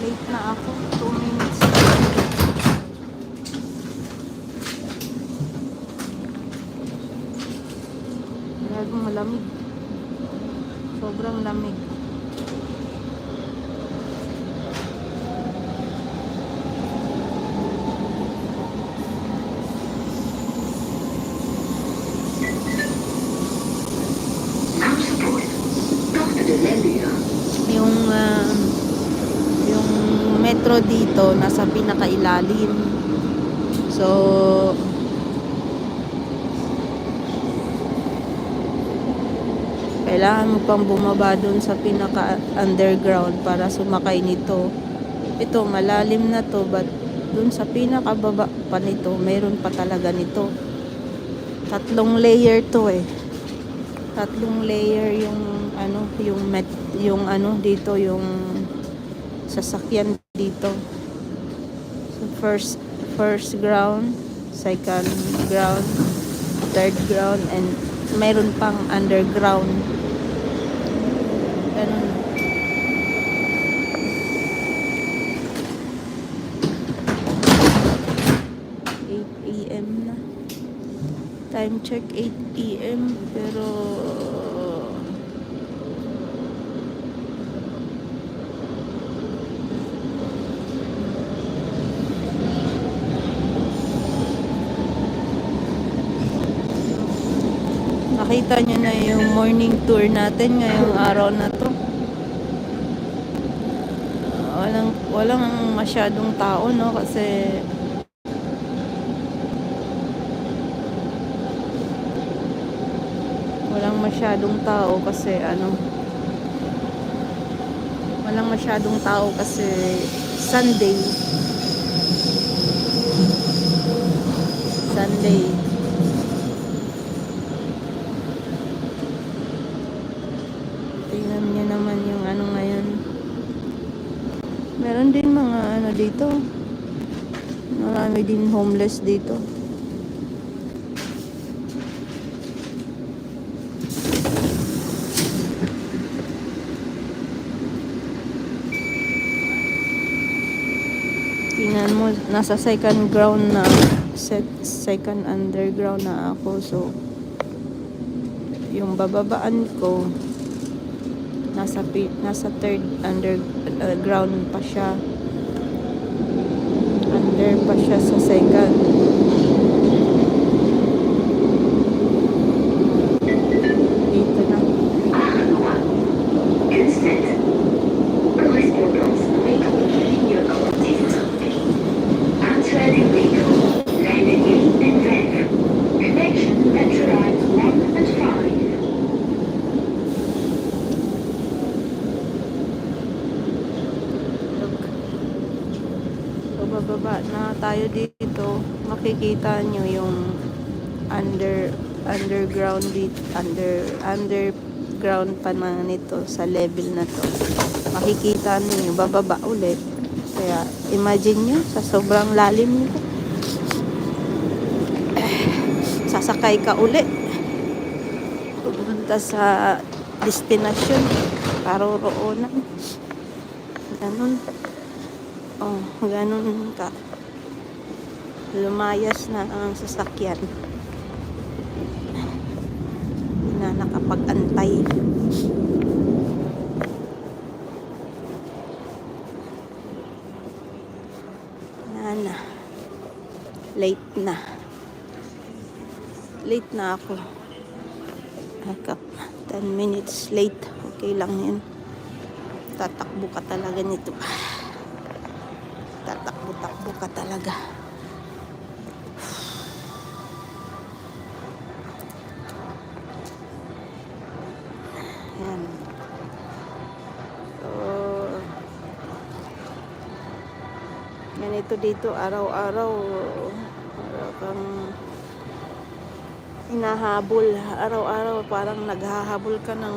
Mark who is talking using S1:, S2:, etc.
S1: Late na ako. 2 minutes. Masyadong malamig. Sobrang lamig. Yung metro dito nasa pinakailalim. So kailangan mo pang bumaba dun sa pinaka underground para sumakay nito. Ito malalim na to, but dun sa pinakababa pa nito mayroon pa talaga nito. 3 layer to eh. 3 layer yung yung dito, yung sasakyan dito. So first ground, second ground, third ground, and mayroon pang underground. Ganun. AM na. Time check 8 PM, pero nakita nyo na yung morning tour natin ngayong araw na to. Walang masyadong tao, no, kasi walang masyadong tao kasi Sunday. Tingnan niyo naman yung ngayon. Meron din mga dito. Marami din homeless dito. Tingnan mo, nasa second underground na ako. So yung bababaan ko nasa third underground pa siya. Under pa siya sa second. Dito na. Bababa na tayo dito, makikita nyo yung underground pa na nito sa level na to. Makikita niyo bababa ulit. Kaya imagine nyo sa sobrang lalim nito. Sasakay ka ulit pupunta sa destination, paroroonan. Ganun. Ganun ka. Lumayas na ang sasakyan. Hindi na nakapag-antay. Late na ako. 10 minutes late. Okay lang yun. Tatakbo ka talaga nito. Tatakbo ka talaga. Yan. So, ganito dito araw-araw. Parang kang hinahabol. Araw-araw parang naghahabol ka ng